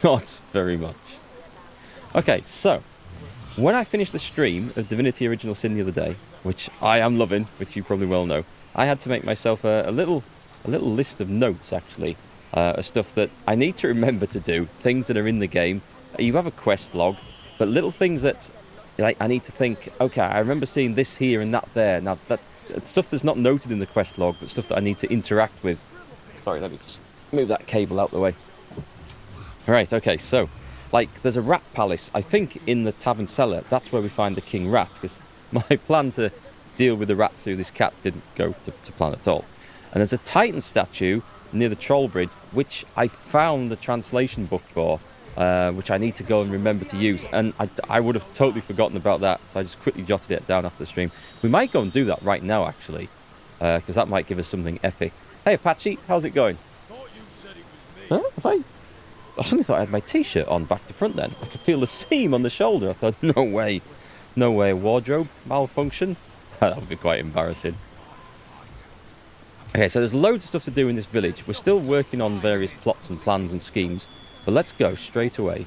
Not very much. Okay, so when I finished the stream of Divinity Original Sin the other day, which I am loving, which you probably well know, I had to make myself a little list of notes, actually, of stuff that I need to remember to do, things that are in the game. You have a quest log, but little things that like I need to think, okay, I remember seeing this here and that there. Now, that stuff that's not noted in the quest log, but stuff that I need to interact with. Sorry, let me just move that cable out the way. Right, okay, so like, there's a rat palace, I think, in the tavern cellar. That's where we find the king rat, because my plan to deal with the rat through this cat didn't go to plan at all. And there's a titan statue near the troll bridge, which I found the translation book for, which I need to go and remember to use. And I would have totally forgotten about that, so I just quickly jotted it down after the stream. We might go and do that right now, actually, because that might give us something epic. Hey, Apache, how's it going? Huh? I suddenly thought I had my t-shirt on back to front then. I could feel the seam on the shoulder. I thought, no way. No way. Wardrobe malfunction? That would be quite embarrassing. Okay, so there's loads of stuff to do in this village. We're still working on various plots and plans and schemes. But let's go straight away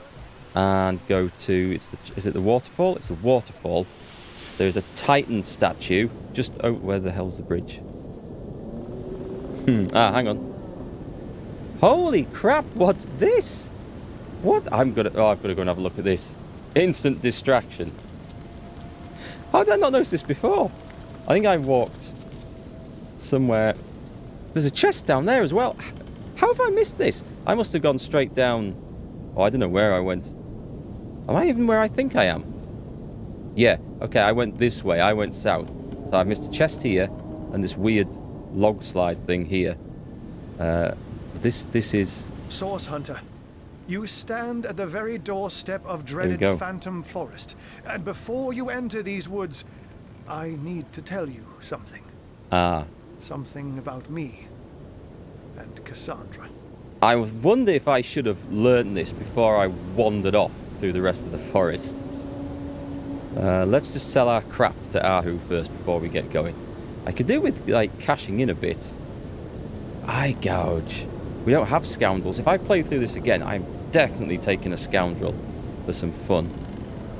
and go to... is it the waterfall? It's the waterfall. There's a titan statue. Just... oh, where the hell's the bridge? Hang on. Holy crap, what's this? What? I've got to go and have a look at this. Instant distraction. How did I not notice this before? I think I walked somewhere. There's a chest down there as well. How have I missed this? I must have gone straight down. Oh, I don't know where I went. Am I even where I think I am? Yeah, okay, I went this way. I went south. So I missed a chest here and this weird log slide thing here. This is... Source Hunter, you stand at the very doorstep of dreaded Phantom Forest. And before you enter these woods, I need to tell you something. Something about me and Cassandra. I wonder if I should have learned this before I wandered off through the rest of the forest. Let's just sell our crap to Ahu first before we get going. I could do with, like, cashing in a bit. Eye gouge. We don't have scoundrels. If I play through this again, I'm definitely taking a scoundrel for some fun.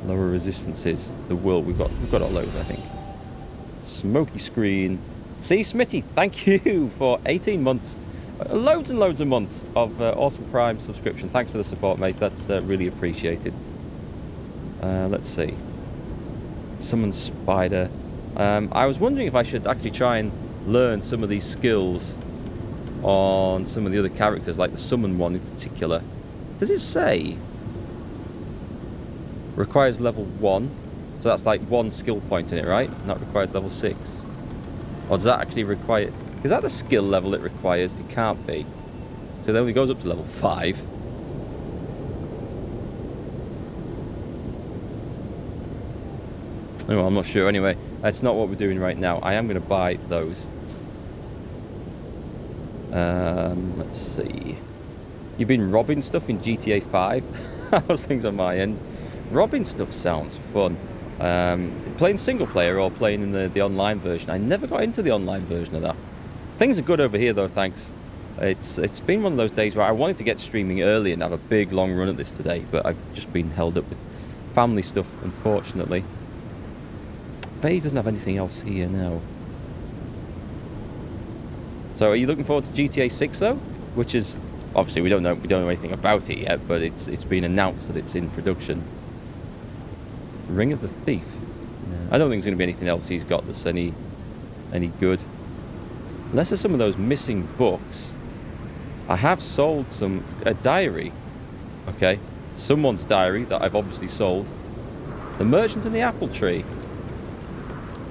Lower resistances. The world. We've got all those, I think. Smoky screen. See, Smitty, thank you for 18 months. Loads and loads of months of awesome Prime subscription. Thanks for the support, mate. That's really appreciated. Let's see. Summon spider. I was wondering if I should actually try and learn some of these skills on some of the other characters, like the summon one in particular. Does it say requires level 1? So that's like 1 skill point in it, right? And that requires level 6. Or does that actually require... is that the skill level it requires? It can't be. So then it goes up to level 5. Oh, I'm not sure. Anyway, that's not what we're doing right now. I am going to buy those. Let's see. You've been robbing stuff in GTA 5? How's things on my end? Robbing stuff sounds fun. Playing single player or playing in the online version. I never got into the online version of that. Things are good over here though, thanks. It's been one of those days where I wanted to get streaming early and have a big long run at this today, but I've just been held up with family stuff, unfortunately. But he doesn't have anything else here now. So are you looking forward to GTA 6 though? Which is, obviously we don't know anything about it yet, but it's been announced that it's in production. The Ring of the Thief. I don't think there's going to be anything else he's got that's any good. Unless there's some of those missing books. I have sold a diary. Okay. Someone's diary that I've obviously sold. The Merchant and the Apple Tree.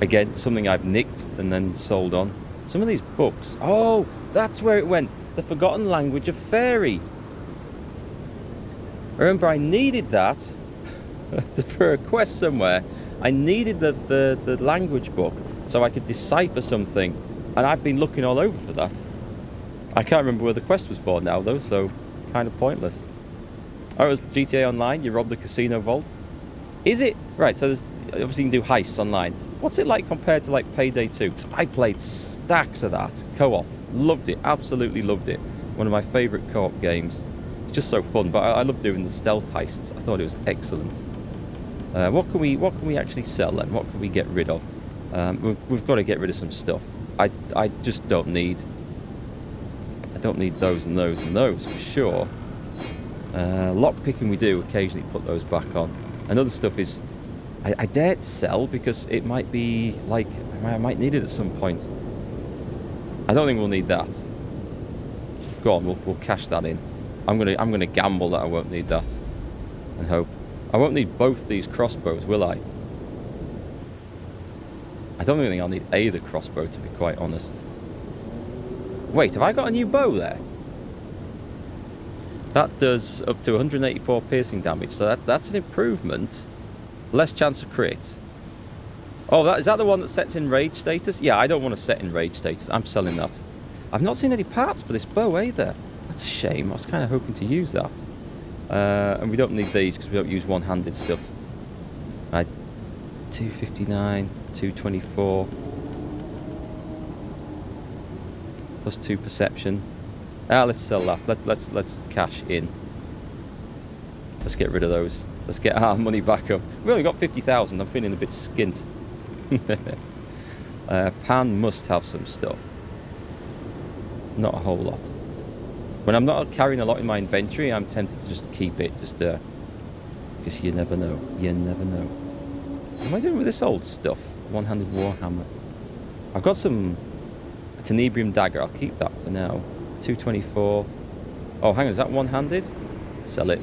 Again, something I've nicked and then sold on. Some of these books. Oh, that's where it went. The Forgotten Language of Fairy. I remember I needed that for a quest somewhere. I needed the language book so I could decipher something. And I've been looking all over for that. I can't remember where the quest was for now though, so kind of pointless. Oh, it was GTA Online. You robbed the casino vault. Is it? Right, so there's, obviously you can do heists online. What's it like compared to like Payday 2? Because I played stacks of that. Co-op. Loved it. Absolutely loved it. One of my favourite co-op games. just so fun. But I love doing the stealth heists. I thought it was excellent. What can we actually sell then? What can we get rid of? We've got to get rid of some stuff. I just don't need. I don't need those and those and those for sure. Lock picking we do occasionally put those back on. And other stuff is I dare to sell because it might be like I might need it at some point. I don't think we'll need that. Go on, we'll cash that in. I'm gonna gamble that I won't need that, and hope. I won't need both these crossbows, will I? I don't think I'll need either crossbow, to be quite honest. Wait, have I got a new bow there? That does up to 184 piercing damage, so that's an improvement. Less chance of crit. Oh, is that the one that sets in rage status? Yeah, I don't want to set in rage status. I'm selling that. I've not seen any parts for this bow either. That's a shame. I was kind of hoping to use that. And we don't need these because we don't use one-handed stuff. Right, 259, 224. Plus 2 perception. Let's sell that. Let's cash in. Let's get rid of those. Let's get our money back up. We've only got 50,000. I'm feeling a bit skint. Pan must have some stuff. Not a whole lot. When I'm not carrying a lot in my inventory, I'm tempted to just keep it. Just because you never know. You never know. What am I doing with this old stuff? One-handed warhammer. I've got a tenebrium dagger. I'll keep that for now. 224. Oh, hang on. Is that one-handed? Sell it.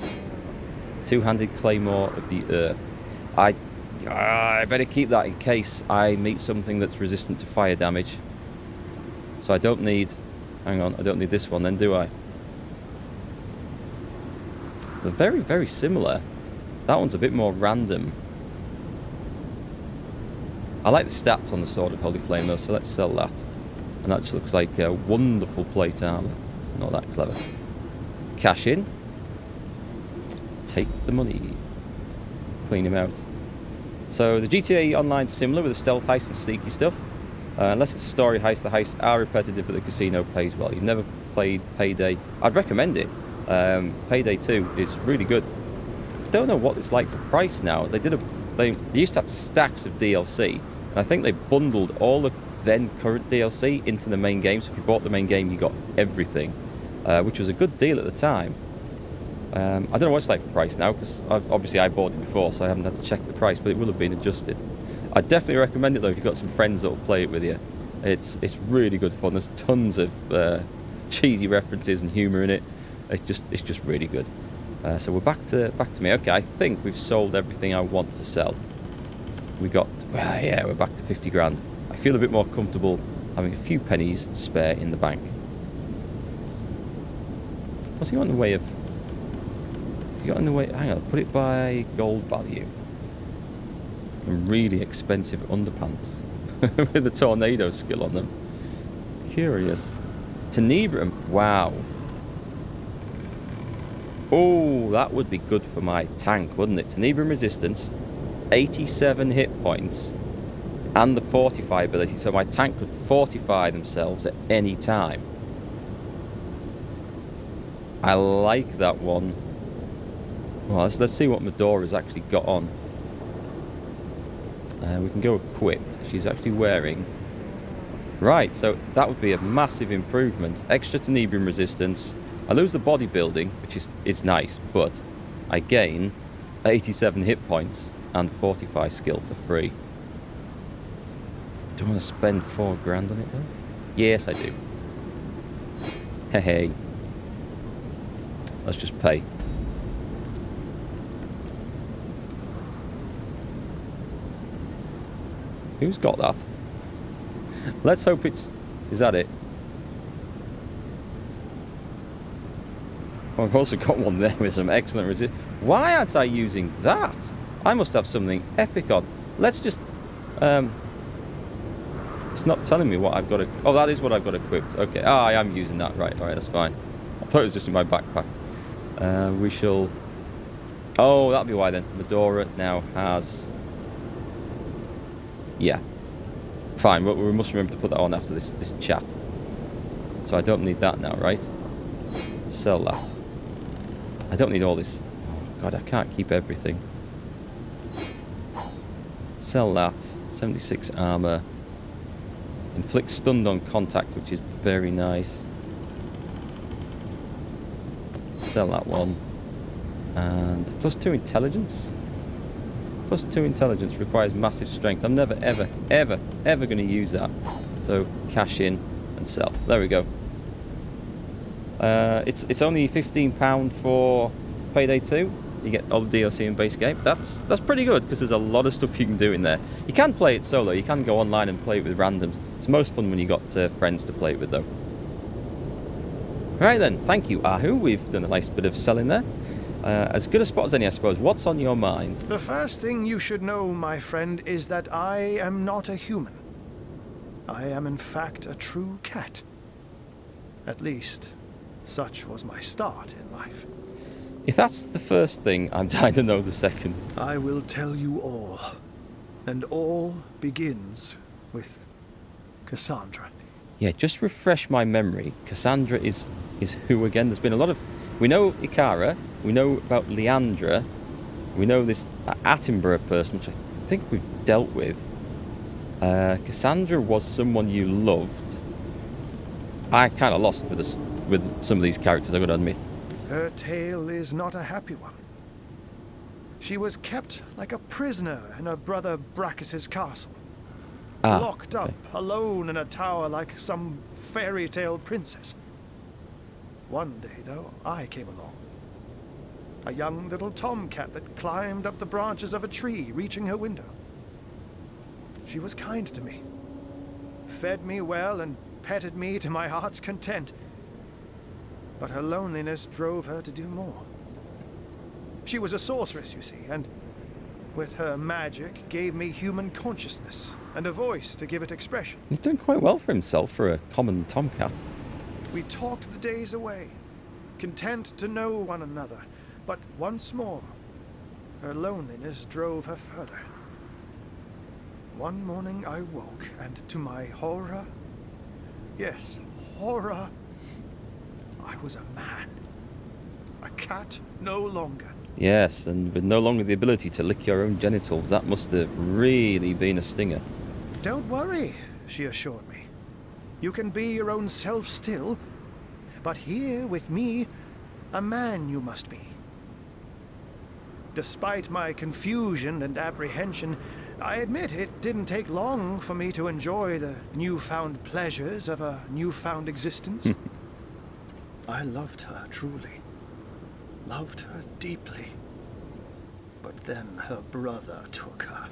Two-handed claymore of the earth. I better keep that in case I meet something that's resistant to fire damage. So I don't need... Hang on, I don't need this one then, do I? They're very, very similar. That one's a bit more random. I like the stats on the Sword of Holy Flame though, so let's sell that. And that just looks like a wonderful plate armor. Not that clever. Cash in. Take the money. Clean him out. So the GTA Online's similar with the stealth heist and sneaky stuff. Unless it's a story heist, the heists are repetitive, but the casino pays well. You've never played Payday. I'd recommend it. Payday 2 is really good. I don't know what it's like for price now. They used to have stacks of DLC, and I think they bundled all the then current DLC into the main game. So if you bought the main game, you got everything, which was a good deal at the time. I don't know what it's like for price now, because obviously I bought it before, so I haven't had to check the price, but it will have been adjusted. I definitely recommend it though if you've got some friends that will play it with you. It's really good fun. There's tons of cheesy references and humour in it. It's just really good. So we're back to me. Okay, I think we've sold everything I want to sell. We're back to 50 grand. I feel a bit more comfortable having a few pennies spare in the bank. What's he got in the way of? Hang on, put it by gold value. And really expensive underpants with the tornado skill on them. Curious. Tenebrium. Wow. Oh, that would be good for my tank, wouldn't it? Tenebrium resistance, 87 hit points, and the fortify ability, so my tank could fortify themselves at any time. I like that one. Well, let's see what Medora's actually got on. We can go equipped. She's actually wearing... Right, so that would be a massive improvement. Extra tenebrium resistance. I lose the bodybuilding, which is nice, but I gain 87 hit points and fortify skill for free. Do I want to spend 4 grand on it though? Yes, I do. Hey. Let's just pay. Who's got that? Let's hope it's... Is that it? Oh, I've also got one there with some excellent resist. Why aren't I using that? I must have something epic on. Let's just... It's not telling me what I've got... Oh, that is what I've got equipped. Okay. Ah, I am using that. Right, that's fine. I thought it was just in my backpack. We shall... Oh, that'll be why then. Medora now has... Yeah. Fine, but we must remember to put that on after this chat. So I don't need that now, right? Sell that. I don't need all this. Oh, God, I can't keep everything. Sell that. 76 armor. Inflict stunned on contact, which is very nice. Sell that one. And +2 intelligence. +2 intelligence requires massive strength. I'm never, ever, ever, ever going to use that. So cash in and sell. There we go. It's only £15 for Payday 2. You get all the DLC and base game. That's pretty good because there's a lot of stuff you can do in there. You can play it solo. You can go online and play it with randoms. It's most fun when you got friends to play it with, though. Right then, thank you, Ahu. We've done a nice bit of selling there. As good a spot as any, I suppose. What's on your mind? The first thing you should know, my friend, is that I am not a human. I am, in fact, a true cat. At least, such was my start in life. If that's the first thing, I'm dying to know the second. I will tell you all. And all begins with Cassandra. Yeah, just refresh my memory. Cassandra is who again? There's been a lot of... We know Ikara. We know about Leandra. We know this Attenborough person, which I think we've dealt with. Cassandra was someone you loved. I kind of lost with some of these characters, I've got to admit. Her tale is not a happy one. She was kept like a prisoner in her brother Brachus's castle. Locked up, alone in a tower like some fairy tale princess. One day, though, I came along. A young little tomcat that climbed up the branches of a tree, reaching her window. She was kind to me, fed me well and petted me to my heart's content. But her loneliness drove her to do more. She was a sorceress, you see, and with her magic gave me human consciousness and a voice to give it expression. He's doing quite well for himself for a common tomcat. We talked the days away, content to know one another, but once more, her loneliness drove her further. One morning I woke, and to my horror, yes, horror, I was a man. A cat no longer. Yes, and with no longer the ability to lick your own genitals. That must have really been a stinger. Don't worry, she assured me. You can be your own self still, but here with me, a man you must be. Despite my confusion and apprehension, I admit it didn't take long for me to enjoy the newfound pleasures of a newfound existence. I loved her truly, loved her deeply. But then her brother took her,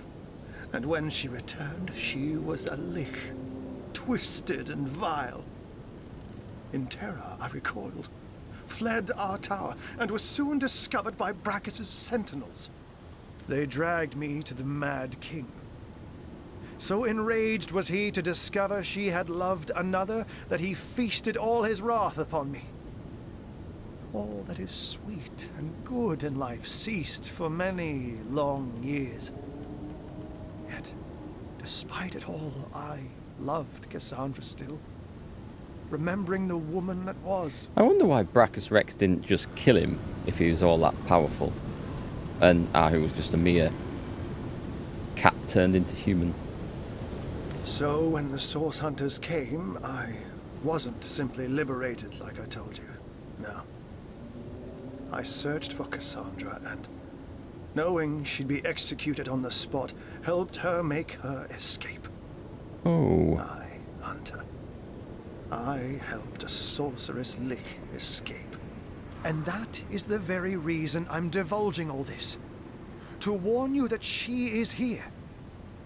and when she returned, she was a lich, twisted and vile. In terror, I recoiled, fled our tower, and was soon discovered by Brachus's sentinels. They dragged me to the Mad King. So enraged was he to discover she had loved another that he feasted all his wrath upon me. All that is sweet and good in life ceased for many long years. Yet, despite it all, I loved Cassandra still, remembering the woman that was. I wonder why Brachus Rex didn't just kill him if he was all that powerful, and Ahu was just a mere cat turned into human. So when the Source Hunters came, I wasn't simply liberated like I told you. No. I searched for Cassandra and, knowing she'd be executed on the spot, helped her make her escape. Oh. I, Hunter. I helped a sorceress lich escape. And that is the very reason I'm divulging all this. To warn you that she is here.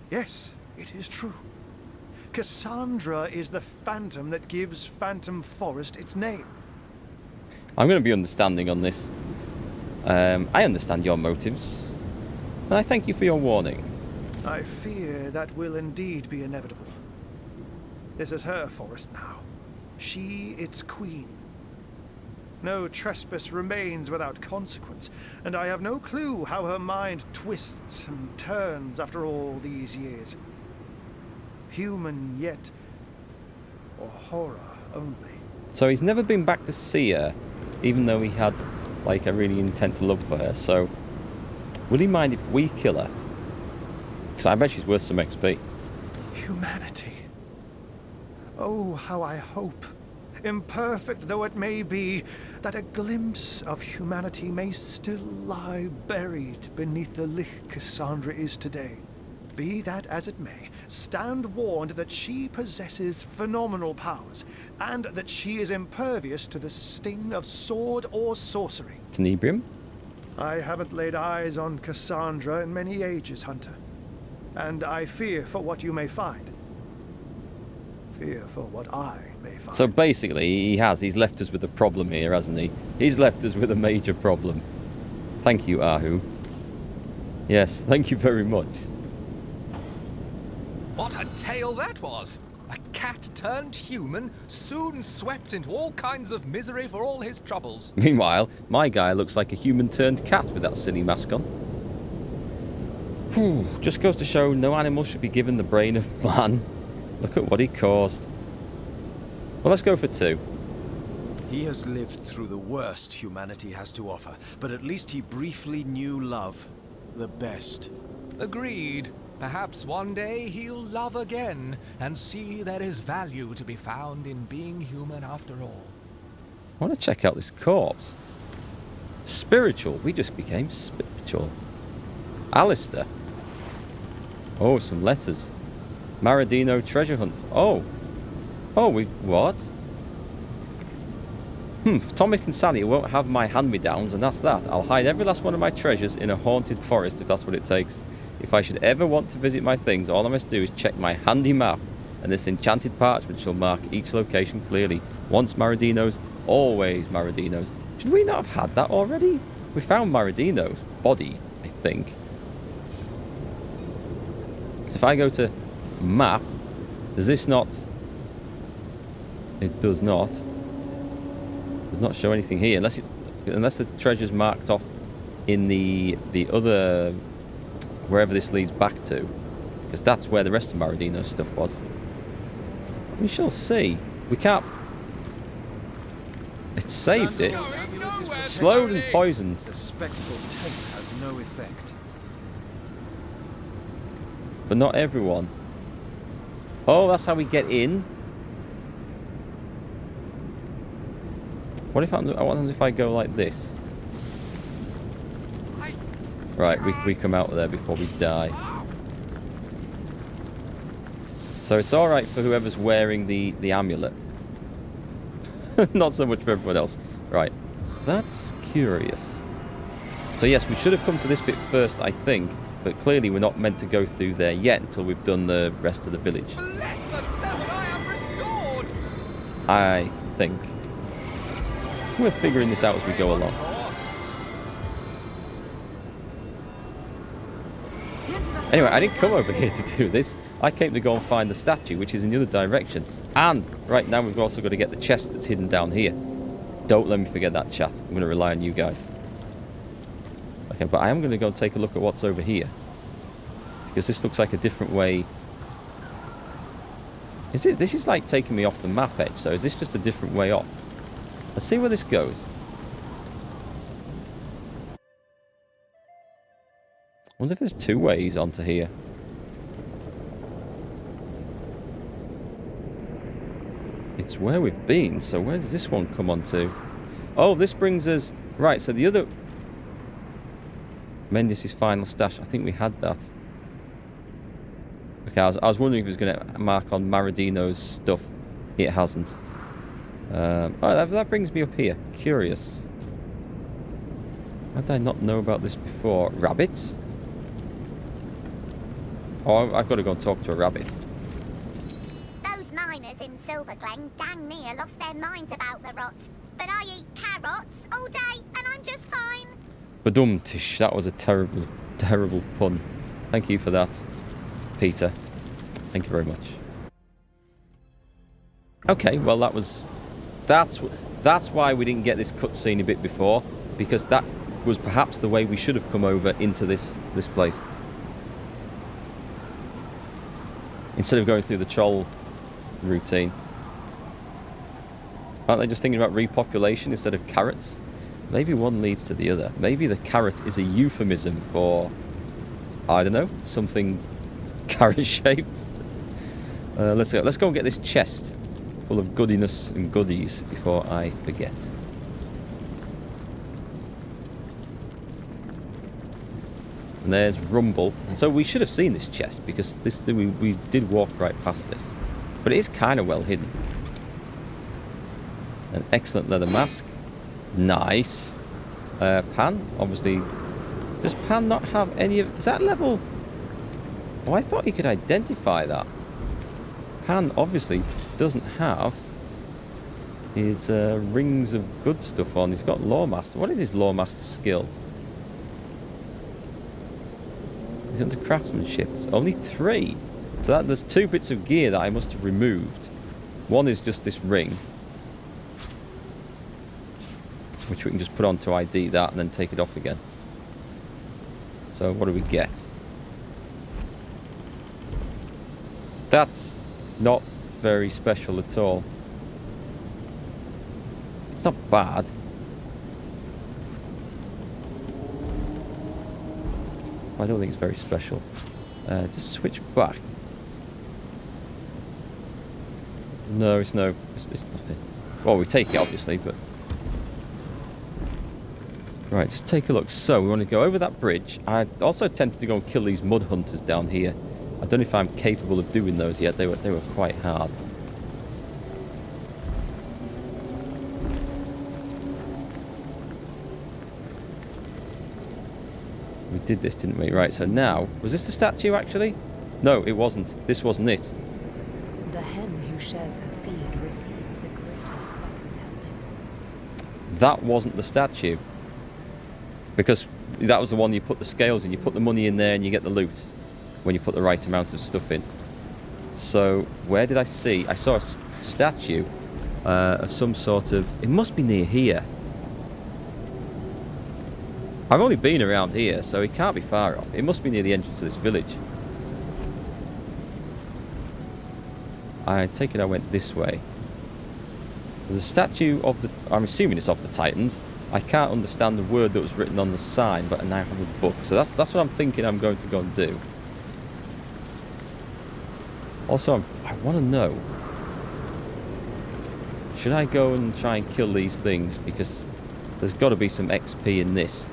Yes, it is true. Cassandra is the phantom that gives Phantom Forest its name. I'm going to be understanding on this. I understand your motives, and I thank you for your warning. I fear that will indeed be inevitable. This is her forest now. She its queen. No trespass remains without consequence, and I have no clue how her mind twists and turns after all these years. Human yet, or horror only. So he's never been back to see her, even though he had like a really intense love for her. So, will he mind if we kill her? Because I bet she's worth some XP. Humanity. Oh, how I hope, imperfect though it may be, that a glimpse of humanity may still lie buried beneath the lich Cassandra is today. Be that as it may, stand warned that she possesses phenomenal powers, and that she is impervious to the sting of sword or sorcery. Tenebrium? I haven't laid eyes on Cassandra in many ages, Hunter. And I fear for what you may find. Fear for what I may find. So basically, he's left us with a problem here, hasn't he? He's left us with a major problem. Thank you, Ahu. Yes, thank you very much. What a tale that was! A cat turned human, soon swept into all kinds of misery for all his troubles. Meanwhile, my guy looks like a human turned cat with that silly mask on. Whew, just goes to show no animal should be given the brain of man. Look at what he caused. Well, let's go for 2. He has lived through the worst humanity has to offer, but at least he briefly knew love. The best. Agreed. Perhaps one day he'll love again and see there is value to be found in being human after all. I want to check out this corpse. Spiritual. We just became spiritual. Alistair. Oh, some letters. Maradino treasure hunt. Oh. Oh, we... What? Tomic and Sally won't have my hand-me-downs, and that's that. I'll hide every last one of my treasures in a haunted forest if that's what it takes. If I should ever want to visit my things, all I must do is check my handy map, and this enchanted parchment shall mark each location clearly. Once Maradino's, always Maradino's. Should we not have had that already? We found Maradino's body, I think. So if I go to map, does this not... It does not. Does not show anything here, unless the treasure's marked off in the other... wherever this leads back to, because that's where the rest of Maradino's stuff was. We shall see. We can't... It saved it. Slowed and poisoned. The spectral tape has no effect. But not everyone. Oh, that's how we get in. What happens if I go like this? Right, we come out of there before we die. So it's alright for whoever's wearing the amulet. Not so much for everyone else. Right, that's curious. So yes, we should have come to this bit first, I think. But clearly we're not meant to go through there yet until we've done the rest of the village. Bless the seven, I am restored! I think. We're figuring this out as we go along. Anyway, I didn't come over here to do this. I came to go and find the statue, which is in the other direction. And right now we've also got to get the chest that's hidden down here. Don't let me forget that, chat. I'm going to rely on you guys. Okay, but I am going to go and take a look at what's over here. Because this looks like a different way. Is it? This is like taking me off the map edge, so is this just a different way off? Let's see where this goes. I wonder if there's 2 ways onto here. It's where we've been, so where does this one come onto? Oh, this brings us... Right, so the other... Mendes' final stash. I think we had that. Okay, I was wondering if it was going to mark on Maradino's stuff. It hasn't. Oh, that brings me up here. Curious. How did I not know about this before? Rabbits? Oh, I've got to go and talk to a rabbit. Those miners in Silver Glen dang near lost their minds about the rot. But I eat carrots all day and I'm just fine. Badum-tish, that was a terrible, terrible pun. Thank you for that, Peter. Thank you very much. Okay, well that's why we didn't get this cutscene a bit before, because that was perhaps the way we should have come over into this place. Instead of going through the troll routine. Aren't they just thinking about repopulation instead of carrots? Maybe one leads to the other. Maybe the carrot is a euphemism for, I don't know, something carrot-shaped. Let's go and get this chest full of goodiness and goodies before I forget. And there's Rumble. So we should have seen this chest because we did walk right past this. But it is kind of well hidden. An excellent leather mask. Nice. Pan, obviously. Does Pan not have any of... Is that level... Oh, I thought you could identify that. Pan obviously doesn't have his rings of good stuff on. He's got Lawmaster. What is his Lawmaster skill? He's under craftsmanship. It's only 3. So there's 2 bits of gear that I must have removed. One is just this ring, which we can just put on to ID that and then take it off again. So what do we get? That's not very special at all. It's not bad. I don't think it's very special. Just switch back. No, it's nothing. Well, we take it obviously, but... Right, just take a look. So, we want to go over that bridge. I also tempted to go and kill these mud hunters down here. I don't know if I'm capable of doing those yet. They were quite hard. We did this, didn't we? Right, so now... Was this the statue, actually? No, it wasn't. This wasn't it. The hen who shares her feed receives a greater second helping. That wasn't the statue. Because that was the one you put the scales in. You put the money in there and you get the loot when you put the right amount of stuff in. So, where did I see? I saw a statue of some sort of... It must be near here. I've only been around here, so it can't be far off. It must be near the entrance of this village. I take it I went this way. There's a statue of the... I'm assuming it's of the Titans. I can't understand the word that was written on the sign, but I now have a book. So that's what I'm thinking I'm going to go and do. Also, I want to know... Should I go and try and kill these things? Because there's got to be some XP in this.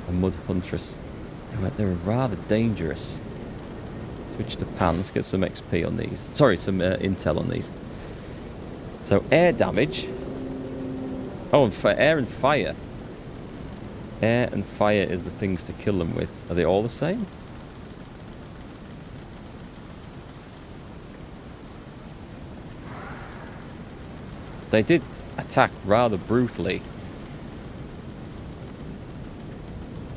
A mud huntress. They're rather dangerous. Switch to Pan. Let's get some XP on these. Sorry, some intel on these. So air damage. Oh, and for air and fire. Air and fire is the things to kill them with. Are they all the same? They did attack rather brutally.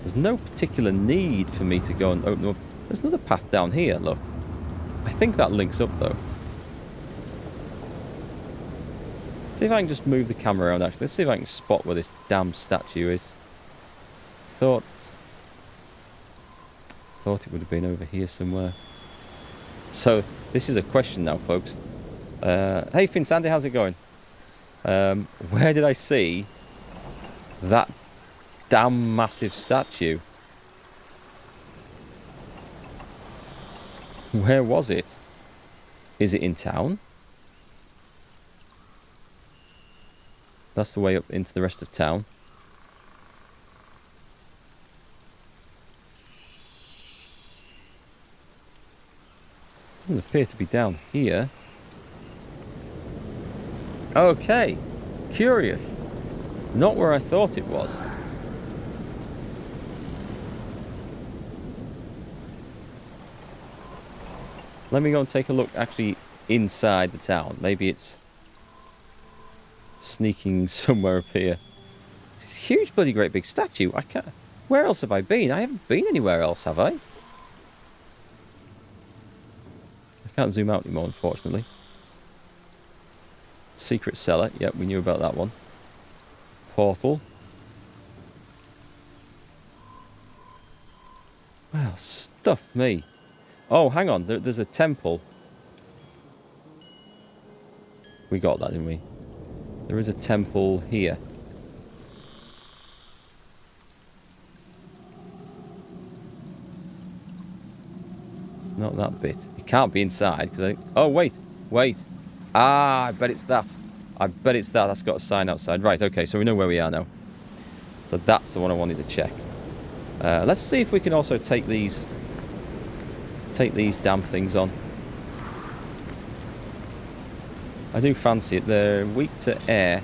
There's no particular need for me to go and open up. There's another path down here, look. I think that links up, though. See if I can just move the camera around, actually. Let's see if I can spot where this damn statue is. Thought it would have been over here somewhere. So, this is a question now, folks. Hey, Finn Sandy, how's it going? Where did I see that damn massive statue? Where was it? Is it in town? That's the way up into the rest of town. Doesn't appear to be down here. Okay, curious. Not where I thought it was. Let me go and take a look actually inside the town. Maybe it's sneaking somewhere up here. It's a huge bloody great big statue. I can't... Where else have I been? I haven't been anywhere else, have I? I can't zoom out anymore, unfortunately. Secret cellar. Yep, we knew about that one. Portal. Well, stuff me. Oh, hang on. There's a temple. We got that, didn't we? There is a temple here. not that bit. It can't be inside. Oh, wait. Ah, I bet it's that. That's got a sign outside. Right, okay, so we know where we are now. So that's the one I wanted to check. Let's see if we can also take these damn things on. I do fancy it. They're weak to air,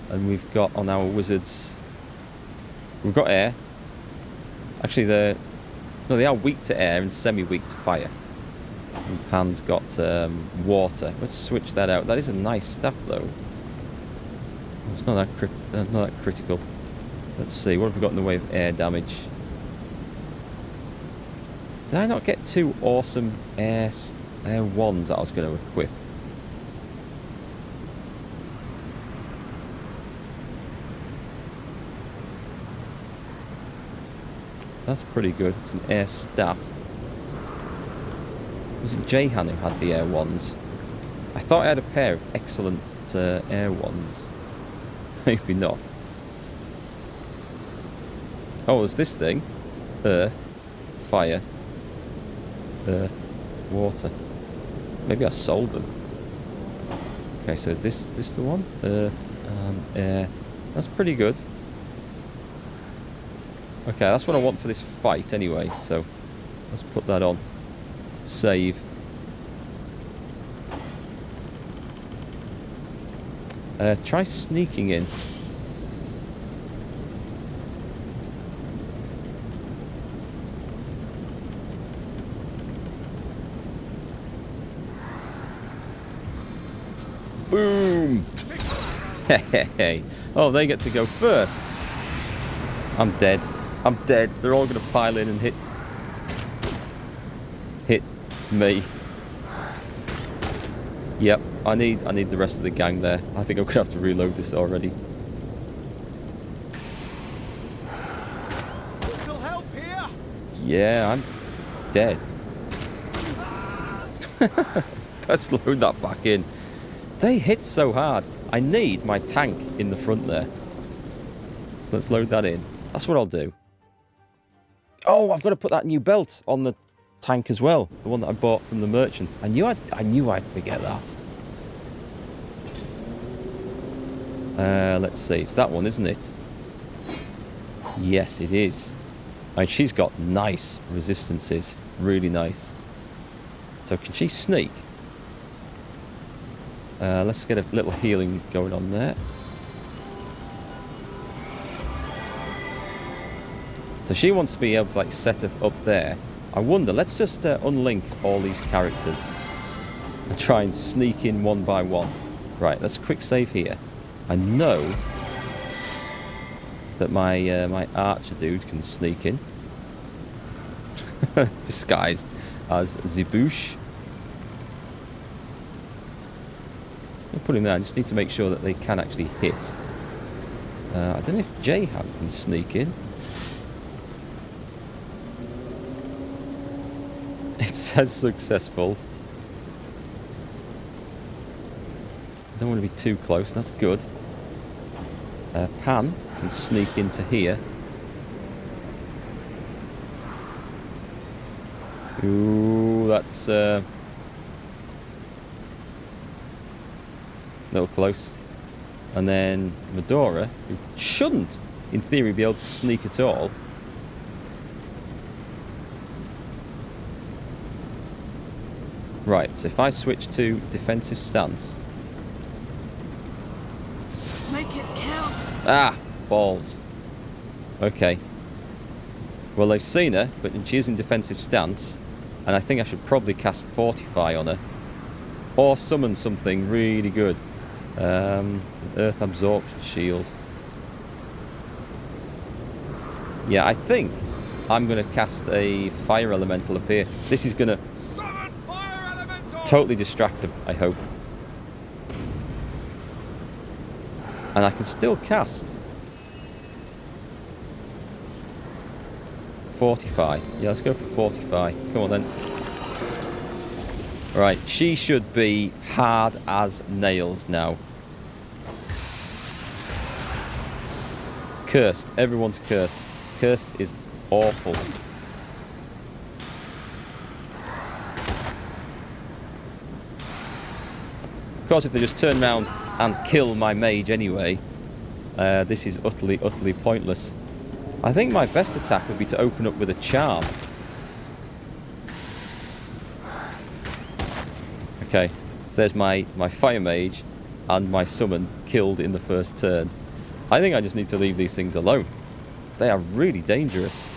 and we've got on our wizards. We've got air. Actually, they are weak to air and semi-weak to fire. And Pan's got water. Let's switch that out. That is a nice staff, though. It's not that critical. Let's see. What have we got in the way of air damage? Did I not get 2 awesome air wands that I was going to equip? That's pretty good. It's an air staff. Was it Jahan who had the air wands? I thought I had a pair of excellent air wands. Maybe not. Oh, there's this thing. Earth. Fire. Earth. Water. Maybe I sold them. Okay, so is this the one? Earth and air. That's pretty good. Okay, that's what I want for this fight anyway, so let's put that on. Save. Try sneaking in. Boom! Hey. Oh, they get to go first. I'm dead. They're all going to pile in and hit me. Yep, I need the rest of the gang there. I think I'm going to have to reload this already. Help here? Yeah, I'm dead. Let's load that back in. They hit so hard. I need my tank in the front there. So let's load that in. That's what I'll do. Oh, I've got to put that new belt on the tank as well. The one that I bought from the merchant. I knew I'd forget that. Let's see. It's that one, isn't it? Yes, it is. And she's got nice resistances. Really nice. So can she sneak? Let's get a little healing going on there. So she wants to be able to like set up there. I wonder, let's just unlink all these characters and try and sneak in one by one. Right, let's quick save here. I know that my archer dude can sneak in. Disguised as Ziboosh. I'll put him there. I just need to make sure that they can actually hit. I don't know if Jahan can sneak in. It says successful. Don't want to be too close. That's good. Pan can sneak into here. Ooh, that's a little close. And then Medora, who shouldn't, in theory, be able to sneak at all. Right, so if I switch to defensive stance. Make it count. Ah, balls. Okay. Well, they've seen her, but she is in defensive stance. And I think I should probably cast Fortify on her. Or summon something really good. Earth Absorption Shield. Yeah, I think I'm going to cast a Fire Elemental up here. This is going to totally distract them, I hope. And I can still cast Fortify. Yeah, let's go for Fortify. Come on then. Right, she should be hard as nails now. Cursed. Everyone's cursed. Cursed is awful. course, if they just turn around and kill my mage anyway, this is utterly pointless. I think my best attack would be to open up with a charm. Okay, so there's my fire mage and my summon killed in the first turn. I think I just need to leave these things alone. They are really dangerous.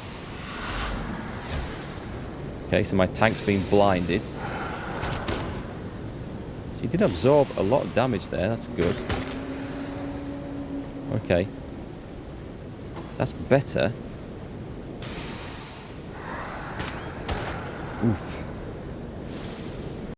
Okay, so my tank's been blinded. She did absorb a lot of damage there, that's good. Okay. That's better.